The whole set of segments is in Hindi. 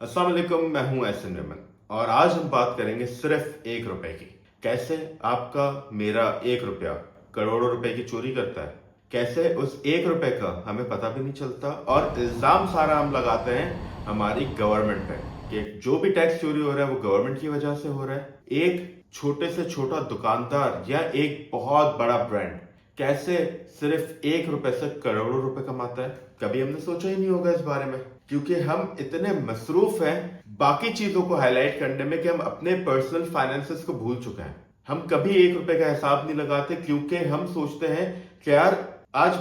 अस्सलाम वालेकुम, मैं हूं एहसन रेमन और आज हम बात करेंगे सिर्फ 1 रुपए की। कैसे आपका मेरा 1 रुपया करोड़ों रुपए की चोरी करता है। कैसे उस 1 रुपए का हमें पता भी नहीं चलता और इल्जाम सारा हम लगाते हैं हमारी गवर्नमेंट पे कि जो भी टैक्स चोरी हो रहा है वो गवर्नमेंट की वजह से हो रहा है। एक छोटे से छोटा दुकानदार या एक बहुत बड़ा ब्रांड कैसे सिर्फ 1 रुपए से करोड़ों रुपए कमाता है, कभी हमने सोचा ही नहीं होगा इस बारे में, क्योंकि हम इतने मसरूफ हैं बाकी चीजों को हाईलाइट करने में कि हम अपने पर्सनल फाइनेंसेस को भूल चुके हैं। हम कभी 1 रुपए का हिसाब नहीं लगाते क्योंकि हम सोचते हैं कि यार आज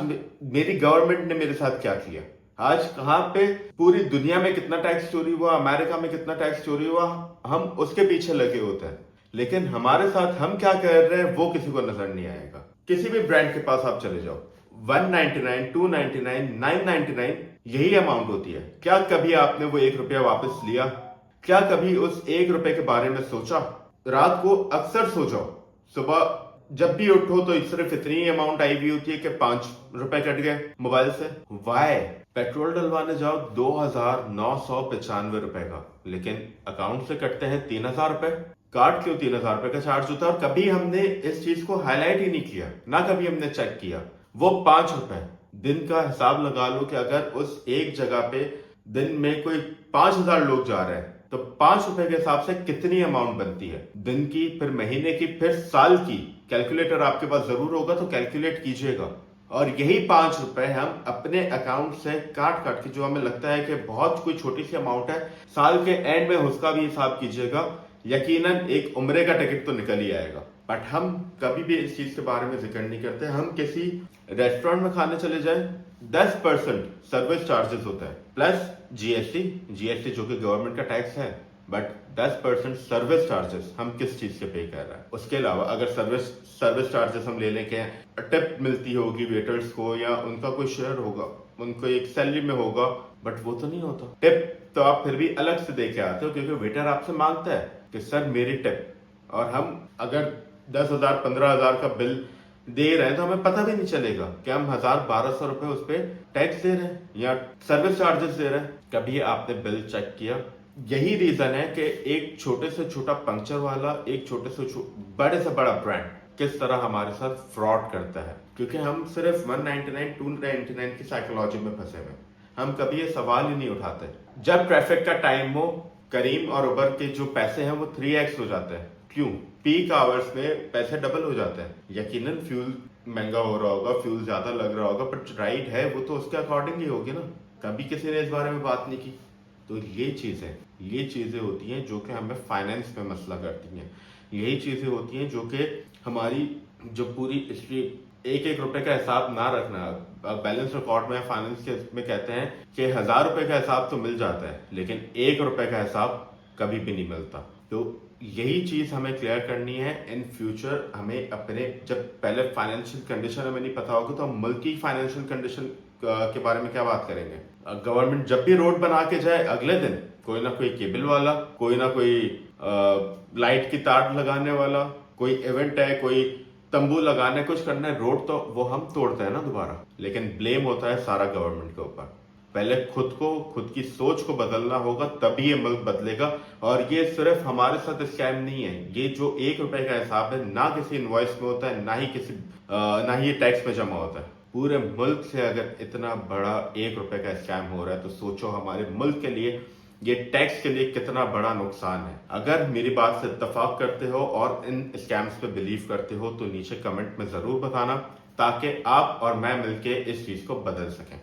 मेरी गवर्नमेंट ने मेरे साथ क्या किया, आज कहां पे पूरी दुनिया में कितना टैक्स चोरी हुआ, अमेरिका में कितना टैक्स चोरी हुआ, हम उसके पीछे लगे होते हैं। लेकिन हमारे साथ हम क्या कर रहे हैं वो किसी को नजर नहीं आएगा। किसी भी ब्रांड के पास आप चले जाओ, 199, 299, 999 यही अमाउंट होती है। क्या कभी आपने वो 1 रुपया वापस लिया? क्या कभी उस 1 रुपए के बारे में सोचा? रात को अक्सर सो जाओ, सुबह जब भी उठो तो सिर्फ इतनी अमाउंट आई हुई होती है कि 5 रुपए कट गए मोबाइल से। वाई? पेट्रोल डलवाने जाओ 2,995 रुपए का, लेकिन अकाउंट से कटते हैं 3,000 रुपए। कार्ड क्यों 3,000 रुपए का चार्ज होता है और कभी हमने इस चीज को हाईलाइट ही नहीं किया, ना कभी हमने चेक किया। वो 5 रुपए दिन का हिसाब लगा लो कि अगर उस एक जगह पे दिन में कोई 5,000 लोग जा रहे हैं तो 5 रुपए के हिसाब से कितनी अमाउंट बनती है दिन की, फिर महीने की, फिर साल की। कैलकुलेटर आपके पास जरूर होगा तो कैलकुलेट कीजिएगा। और यही 5 रुपए हम अपने अकाउंट से काट काट के, जो हमें लगता है कि बहुत कोई छोटी सी अमाउंट है, साल के एंड में उसका भी हिसाब कीजिएगा, यकीनन एक उम्रे का टिकट तो निकल ही आएगा। बट हम कभी भी इस चीज के बारे में जिक्र नहीं करते। हम किसी रेस्टोरेंट में खाने चले जाए, 10% सर्विस चार्जेस होता है प्लस जीएसटी, जीएसटी जो कि गवर्नमेंट का टैक्स है, बट 10% सर्विस चार्जेस हम किस चीज से पे कर रहे हैं। उसके अलावा अगर सर्विस चार्जेस हम ले लें कि टिप मिलती होगी वेटर्स को या उनका कोई शेयर होगा, उनको एक सैलरी में होगा, बट वो तो नहीं होता। टिप तो आप फिर भी अलग से दे के आते हो क्योंकि वेटर आपसे मांगता है कि सर मेरी टिप, और हम अगर 10,000 15,000 का बिल दे रहे हैं तो हमें पता भी नहीं चलेगा कि हम 1,000 1,200 रुपए उस पर टैक्स दे रहे हैं या सर्विस चार्जेस दे रहे हैं। कभी आपने बिल चेक किया? यही रीजन है कि एक छोटे से छोटा पंक्चर वाला, एक छोटे से बड़े से बड़ा ब्रांड किस तरह हमारे साथ फ्रॉड करता है, क्योंकि हम सिर्फ 199 299 की साइकोलॉजी में फंसे हुए। हम कभी ये सवाल ही नहीं उठाते। जब ट्रैफिक का टाइम हो, करीम और उबर के जो पैसे हैं वो 3x हो जाते हैं। क्यों? पीक आवर्स में पैसे डबल हो जाते हैं। यकीनन फ्यूल महंगा हो रहा होगा, फ्यूल ज्यादा लग रहा होगा, बट राइड है वो तो उसके अकॉर्डिंग ही होगी ना। कभी किसी ने इस बारे में बात नहीं की। तो ये चीजें होती हैं जो कि हमें फाइनेंस में मसला करती हैं। यही चीजें होती हैं जो कि हमारी जो पूरी हिस्ट्री, एक एक रुपए का हिसाब ना रखना। बैलेंस रिकॉर्ड में फाइनेंस के में कहते हैं कि 1,000 रुपए का हिसाब तो मिल जाता है लेकिन 1 रुपए का हिसाब कभी भी नहीं मिलता। तो यही चीज हमें क्लियर करनी है। इन फ्यूचर हमें अपने, जब पहले फाइनेंशियल कंडीशन हमें नहीं पता होगी तो हम मुल्क की फाइनेंशियल कंडीशन के बारे में क्या बात करेंगे। गवर्नमेंट जब भी रोड बना के जाए, अगले दिन कोई ना कोई केबल वाला, कोई ना कोई लाइट की तार लगाने वाला, कोई इवेंट है, कोई तंबू लगाने, कुछ करना है, रोड तो वो हम तोड़ते हैं ना दोबारा, लेकिन ब्लेम होता है सारा गवर्नमेंट के ऊपर। पहले खुद की सोच को बदलना होगा, तभी ये मुल्क बदलेगा। और ये सिर्फ हमारे साथ स्कैम नहीं है, ये जो 1 रुपए का हिसाब है ना किसी इनवॉइस में होता है, ना ही ये टैक्स में जमा होता है। पूरे मुल्क से अगर इतना बड़ा 1 रुपए का स्कैम हो रहा है तो सोचो हमारे मुल्क के लिए, ये टैक्स के लिए कितना बड़ा नुकसान है। अगर मेरी बात से इत्तेफाक करते हो और इन स्कैम्स पे बिलीव करते हो तो नीचे कमेंट में जरूर बताना, ताकि आप और मैं मिलके इस चीज को बदल सकें।